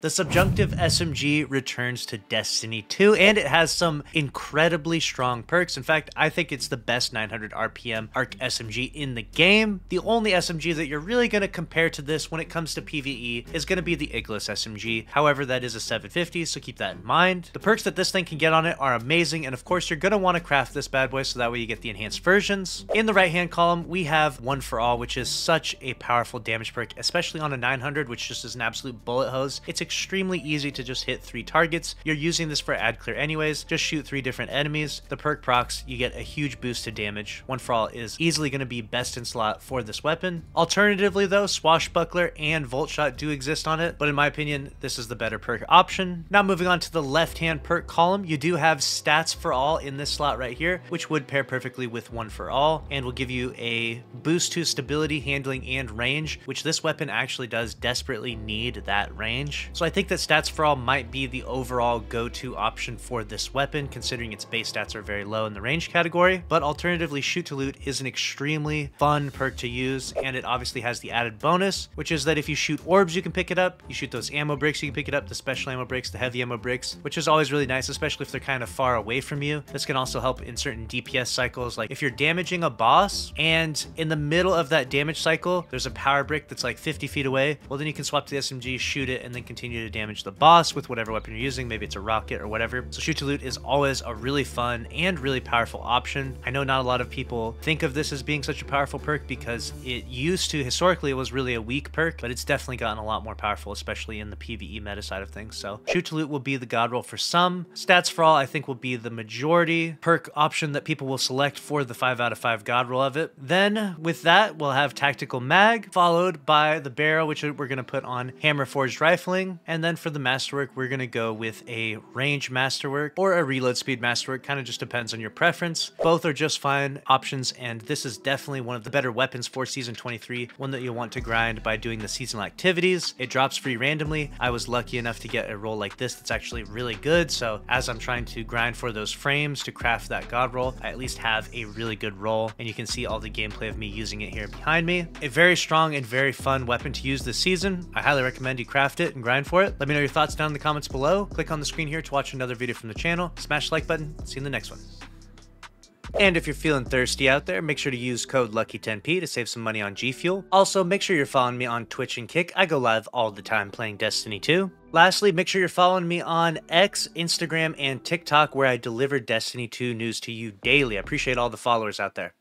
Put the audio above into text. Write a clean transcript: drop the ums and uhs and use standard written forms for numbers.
The Subjunctive SMG returns to Destiny 2, and it has some incredibly strong perks. In fact, I think it's the best 900 RPM ARC SMG in the game. The only SMG that you're really going to compare to this when it comes to PvE is going to be the Iglis SMG. However, that is a 750, so keep that in mind. The perks that this thing can get on it are amazing, and of course, you're going to want to craft this bad boy so that way you get the enhanced versions. In the right-hand column, we have One for All, which is such a powerful damage perk, especially on a 900, which just is an absolute bullet hose. It's extremely easy to just hit 3 targets. You're using this for ad clear anyways. Just shoot 3 different enemies. The perk procs, you get a huge boost to damage. One for All is easily going to be best in slot for this weapon. Alternatively though, Swashbuckler and Volt Shot do exist on it, but in my opinion, this is the better perk option. Now moving on to the left-hand perk column, you do have Stats for All in this slot right here, which would pair perfectly with One for All and will give you a boost to stability, handling, and range, which this weapon actually does desperately need that range. So I think that Stats for All might be the overall go-to option for this weapon, considering its base stats are very low in the range category. But alternatively, Shoot to Loot is an extremely fun perk to use, and it obviously has the added bonus, which is that if you shoot orbs, you can pick it up. You shoot those ammo breaks, you can pick it up, the special ammo breaks, the heavy ammo breaks, which is always really nice, especially if they're kind of far away from you. This can also help in certain DPS cycles, like if you're damaging a boss, and in the middle of that damage cycle, there's a power brick that's like 50 feet away, well then you can swap to the SMG, shoot it, and then continue to damage the boss with whatever weapon you're using. Maybe it's a rocket or whatever. So Shoot to Loot is always a really fun and really powerful option. I know not a lot of people think of this as being such a powerful perk because it used to, historically, it was really a weak perk, but it's definitely gotten a lot more powerful, especially in the PvE meta side of things. So Shoot to Loot will be the god roll for some. Stats for All, I think, will be the majority perk option that people will select for the 5 out of 5 god roll of it. Then with that, we'll have Tactical Mag, followed by the barrel, which we're going to put on Hammer Forged Rifling. And then for the masterwork, we're going to go with a range masterwork or a reload speed masterwork. Kind of just depends on your preference. Both are just fine options, and this is definitely one of the better weapons for Season 23, one that you'll want to grind by doing the seasonal activities. It drops free randomly. I was lucky enough to get a roll like this that's actually really good, so as I'm trying to grind for those frames to craft that god roll, I at least have a really good roll, and you can see all the gameplay of me using it here behind me. A very strong and very fun weapon to use this season. I highly recommend you craft it and grind for it. Let me know your thoughts down in the comments below. Click on the screen here to watch another video from the channel. Smash the like button. See you in the next one. And if you're feeling thirsty out there, make sure to use code LUCKY10P to save some money on G Fuel. Also, make sure you're following me on Twitch and Kick. I go live all the time playing Destiny 2. Lastly, make sure you're following me on X, Instagram, and TikTok, where I deliver Destiny 2 news to you daily. I appreciate all the followers out there.